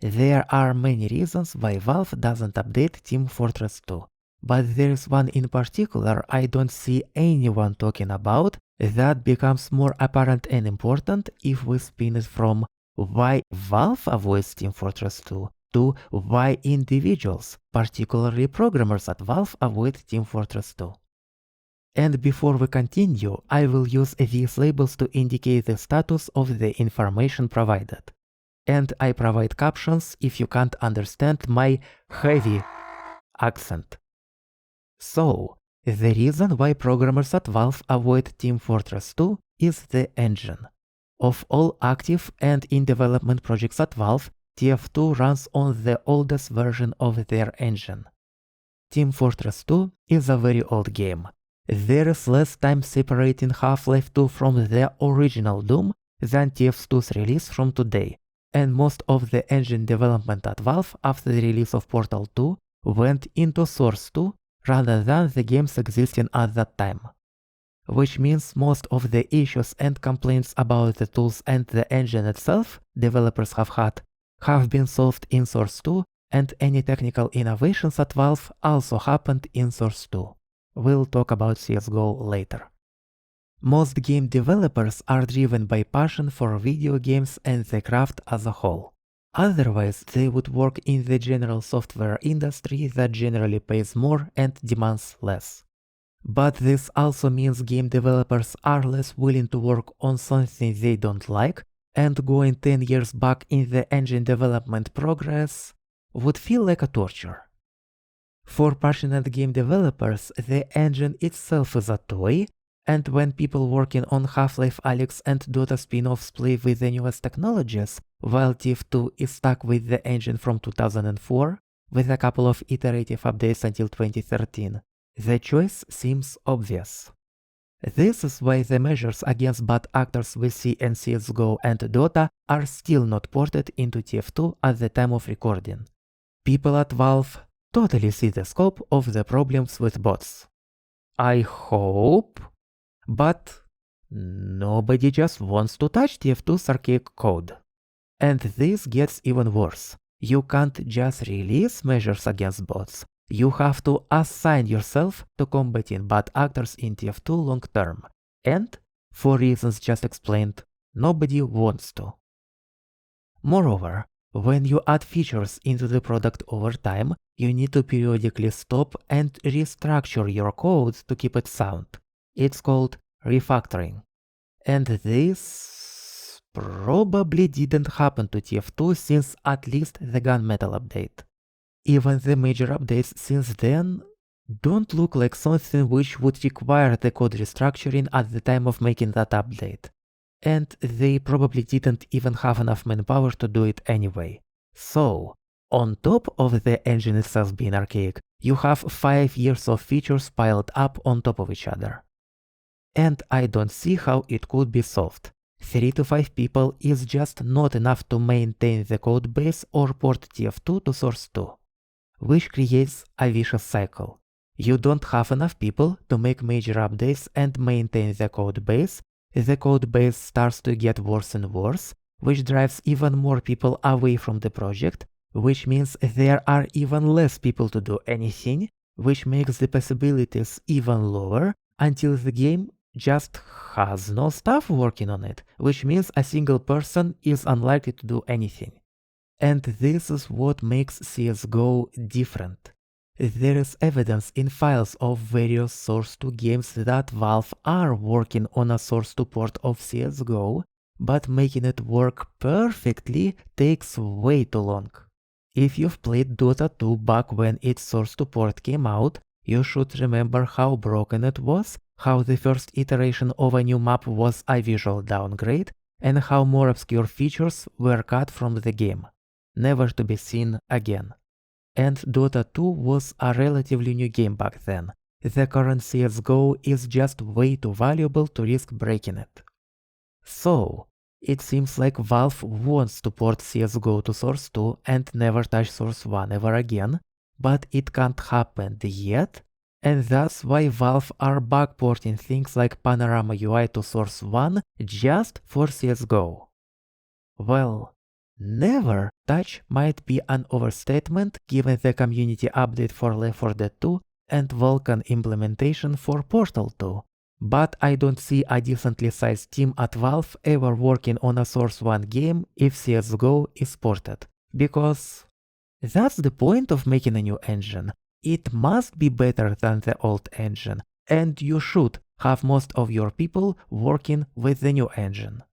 There are many reasons why Valve doesn't update Team Fortress 2, but there is one in particular I don't see anyone talking about that becomes more apparent and important if we spin it from why Valve avoids Team Fortress 2 to why individuals, particularly programmers at Valve, avoid Team Fortress 2. And before we continue, I will use these labels to indicate the status of the information provided. And I provide captions if you can't understand my heavy accent. So, the reason why programmers at Valve avoid Team Fortress 2 is the engine. Of all active and in development projects at Valve, TF2 runs on the oldest version of their engine. Team Fortress 2 is a very old game. There is less time separating Half-Life 2 from the original Doom than TF2's release from today, and most of the engine development at Valve after the release of Portal 2 went into Source 2 rather than the games existing at that time. Which means most of the issues and complaints about the tools and the engine itself developers have had have been solved in Source 2, and any technical innovations at Valve also happened in Source 2. We'll talk about CSGO later. Most game developers are driven by passion for video games and the craft as a whole. Otherwise, they would work in the general software industry that generally pays more and demands less. But this also means game developers are less willing to work on something they don't like, and going 10 years back in the engine development progress would feel like a torture. For passionate game developers, the engine itself is a toy, and when people working on Half-Life Alyx and Dota spin-offs play with the newest technologies, while TF2 is stuck with the engine from 2004, with a couple of iterative updates until 2013, the choice seems obvious. This is why the measures against bad actors we see in CSGO and Dota are still not ported into TF2 at the time of recording. People at Valve totally see the scope of the problems with bots. I hope, but nobody just wants to touch TF2's archaic code. And this gets even worse. You can't just release measures against bots. You have to assign yourself to combating bad actors in TF2 long term. And, for reasons just explained, nobody wants to. Moreover, when you add features into the product over time, you need to periodically stop and restructure your code to keep it sound. It's called refactoring. And this probably didn't happen to TF2 since at least the Gunmetal update. Even the major updates since then don't look like something which would require the code restructuring at the time of making that update. And they probably didn't even have enough manpower to do it anyway. So, on top of the engine itself being archaic, you have 5 years of features piled up on top of each other. And I don't see how it could be solved. 3 to 5 people is just not enough to maintain the codebase or port TF2 to Source 2. Which creates a vicious cycle. You don't have enough people to make major updates and maintain the codebase starts to get worse and worse, which drives even more people away from the project, which means there are even less people to do anything, which makes the possibilities even lower until the game just has no staff working on it, which means a single person is unlikely to do anything. And this is what makes CSGO different. There is evidence in files of various Source 2 games that Valve are working on a Source 2 port of CSGO, but making it work perfectly takes way too long. If you've played Dota 2 back when its Source 2 port came out, you should remember how broken it was, how the first iteration of a new map was a visual downgrade, and how more obscure features were cut from the game, never to be seen again. And Dota 2 was a relatively new game back then. The current CSGO is just way too valuable to risk breaking it. So, it seems like Valve wants to port CSGO to Source 2 and never touch Source 1 ever again, but it can't happen yet, and that's why Valve are backporting things like Panorama UI to Source 1 just for CSGO. Well, never Touch might be an overstatement given the community update for Left 4 Dead 2 and Vulkan implementation for Portal 2. But I don't see a decently sized team at Valve ever working on a Source 1 game if CSGO is ported. Because that's the point of making a new engine. It must be better than the old engine, and you should have most of your people working with the new engine.